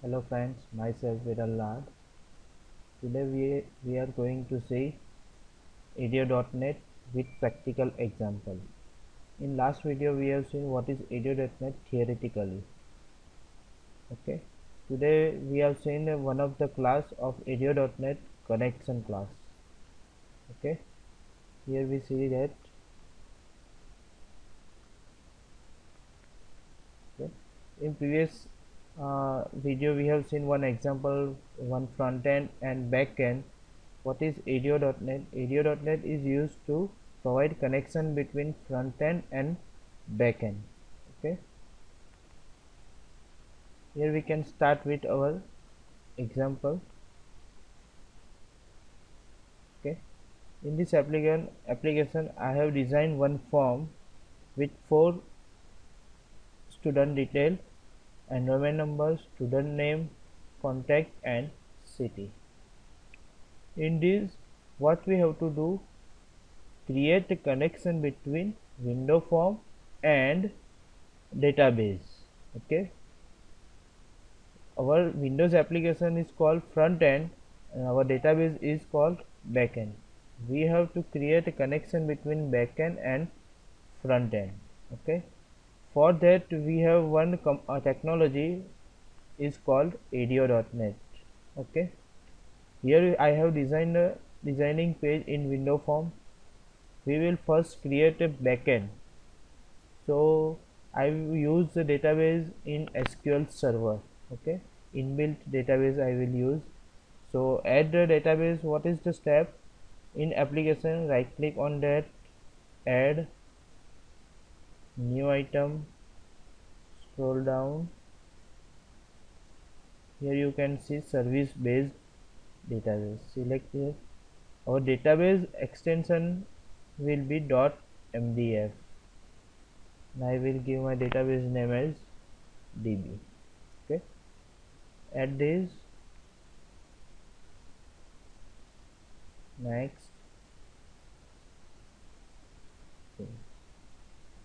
Hello friends, myself Viral Lad. Today we are going to see ADO.NET with practical example. In last video we have seen what is ADO.NET theoretically. Okay. Today we have seen one of the class of ADO.NET connection class. Okay. Here we see that. Okay. In previous video we have seen one example, one front end and back end. What is ADO.NET? ADO.NET is used to provide connection between front end and back end. Okay. Here we can start with our example. Okay. In this application I have designed one form with 4 student detail, enrollment number, student name, contact and city. In this, what we have to do, create a connection between window form and database. Okay, our Windows application is called front end and our database is called back end. We have to create a connection between back end and front end. Okay, for that we have one technology is called ADO.NET. Okay, here I have designed a designing page in window form. We will first create a backend. So I use the database in SQL Server. Okay, inbuilt database I will use. So add the database. What is the step? In application, right click on that, add new item, scroll down. Here you can see service based database. Select here. Our database extension will be .mdf. Now I will give my database name as db. Okay, add this. Next, okay.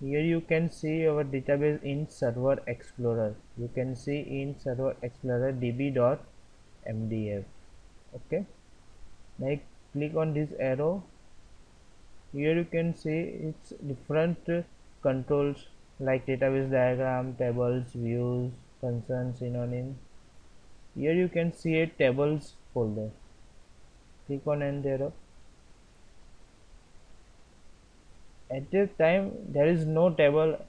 Here you can see our database in Server Explorer. You can see in Server Explorer db.mdf. Okay, now click on this arrow. Here you can see it's different controls like database diagram, tables, views, function, synonym. Here you can see a tables folder. Click on end arrow. At this time there is no table,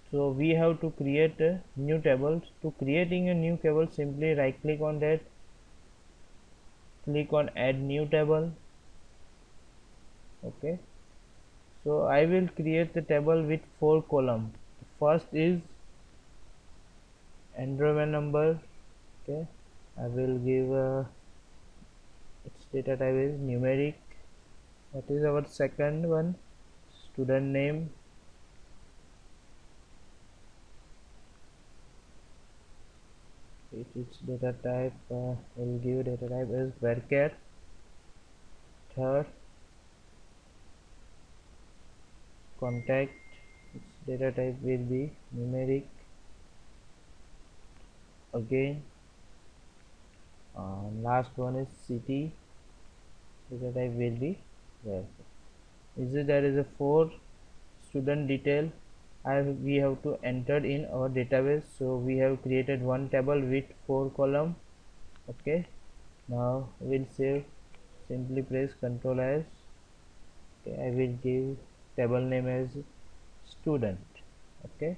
so we have to create a new table. To creating a new table, simply right click on that, click on add new table. Okay, so I will create the table with 4 columns. First is enrollment number. Okay, I will give its data type is numeric. What is our second one? Student name. Its data type will give data type as varchar. Third, contact, its data type will be numeric. Again, last one is city, data type will be varchar. There is a 4 student detail we have to enter in our database, so we have created one table with 4 column. Okay, now we'll save. Simply press Ctrl S. Okay, I will give table name as student. Okay.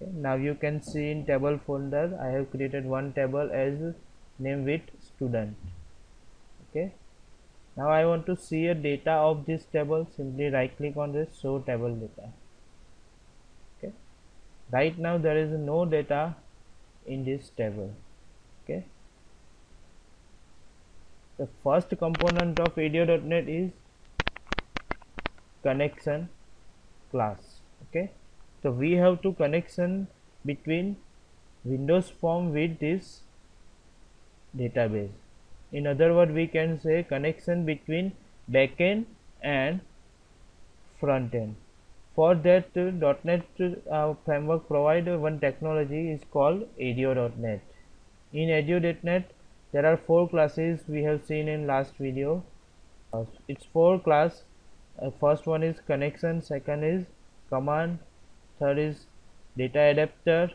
Okay, now you can see in table folder I have created one table as name with student. Okay, now I want to see a data of this table. Simply right click on this, show table data. Okay, right now there is no data in this table. Okay, the first component of ADO.NET is connection class. Okay, so we have to connection between Windows form with this database. In other words, we can say connection between backend and front end. For that, .NET framework provide one technology is called ADO.NET. In ADO.NET, there are 4 classes we have seen in last video. It's 4 class. First one is connection, second is command, third is data adapter,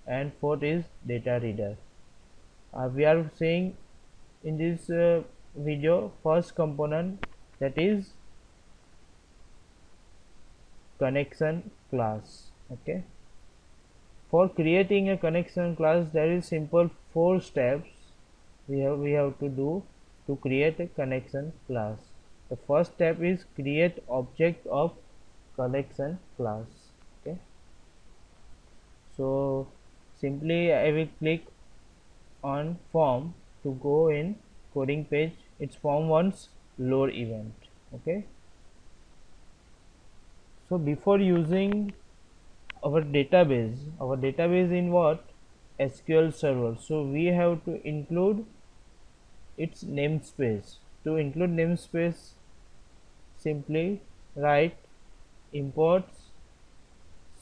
and fourth is data reader. We are seeing in this video first component, that is connection class. Okay, for creating a connection class, there is simple 4 steps we have to do to create a connection class. The first step is create object of connection class. Okay, so simply I will click on form to go in coding page. It's form 1's load event. Okay, so before using our database in what? SQL server. So we have to include its namespace. To include namespace, simply write imports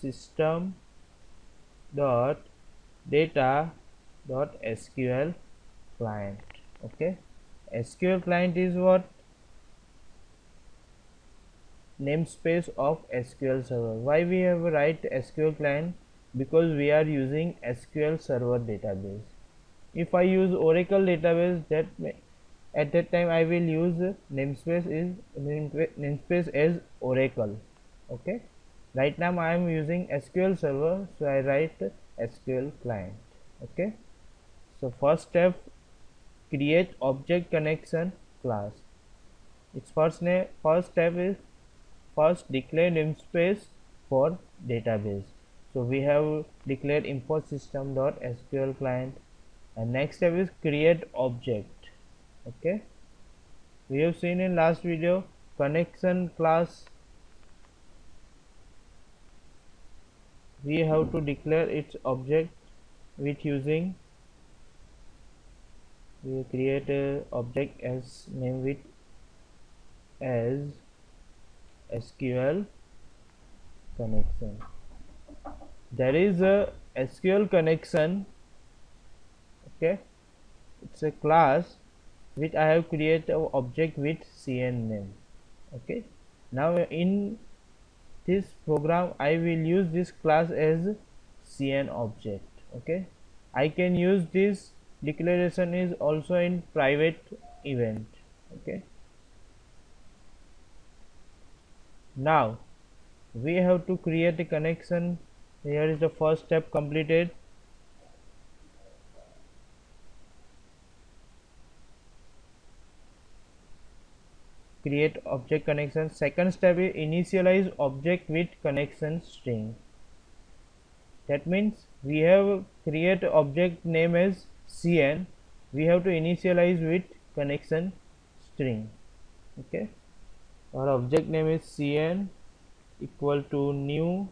system dot data dot SQL client. Okay, SQL client is what? Namespace of SQL server. Why we have write SQL client? Because we are using SQL server database. If I use Oracle database, at that time I will use namespace as Oracle. Okay, right now I am using SQL server, so I write SQL client. Okay, so first step, create object connection class. Its first step is first declare namespace for database. So we have declared import system dot SQL client, and next step is create object. Okay, we have seen in last video connection class, we have to declare its object with using, we create a object as name with as SQL connection. There is a SQL connection. Okay, it's a class which I have created an object with CN name. Okay, now in this program I will use this class as CN object. Okay, I can use this declaration is also in private event. Okay, now we have to create a connection. Here is the first step completed. Create object connection. Second step is initialize object with connection string. That means we have create object name as CN, we have to initialize with connection string. Okay, our object name is CN equal to new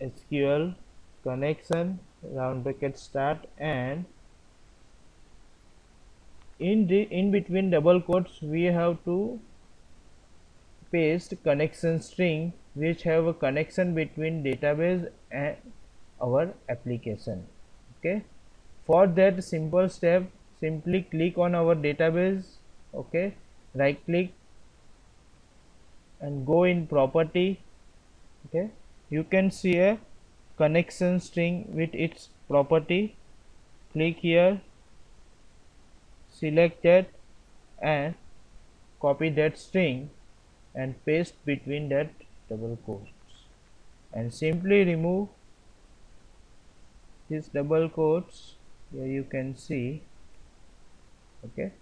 SQL connection round bracket start, and in between double quotes we have to paste connection string which have a connection between database and our application. Okay, for that simple step, simply click on our database. Okay, right click and go in property. Okay, you can see a connection string with its property. Click here, select that and copy that string and paste between that double quotes, and simply remove these double quotes. Here you can see. Okay,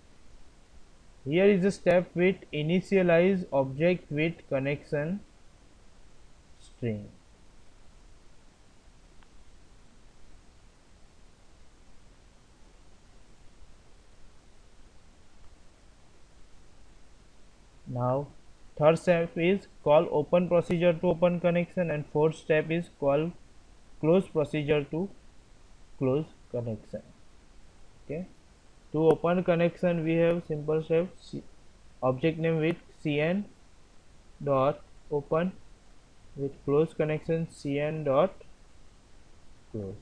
here is the step with initialize object with connection string. Now third step is call open procedure to open connection, and fourth step is call close procedure to close connection. Okay, to open connection we have simple steps. object name with cn dot open with close connection cn dot close.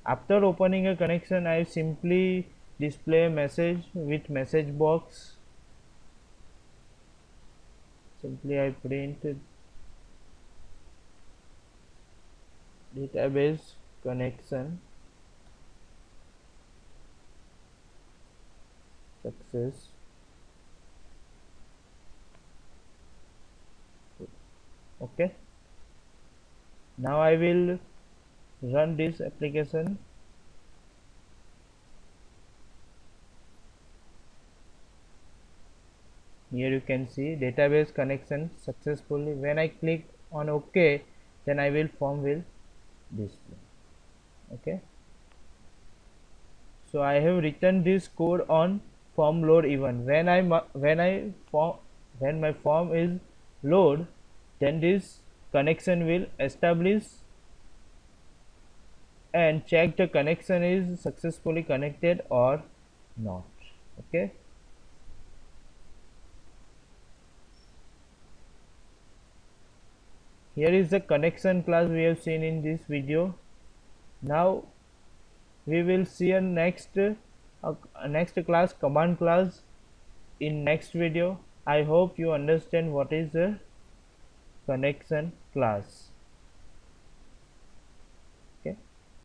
After opening a connection, I simply display a message with message box. Simply I print database connection success. Okay, now I will run this application. Here you can see database connection successfully. When I click on OK, then I will form will display. Okay, so I have written this code on form load event. When my form is load, then this connection will establish and check the connection is successfully connected or not. Okay, here is the connection class we have seen in this video. Now we will see a next class, command class, in next video. I hope you understand what is a connection class.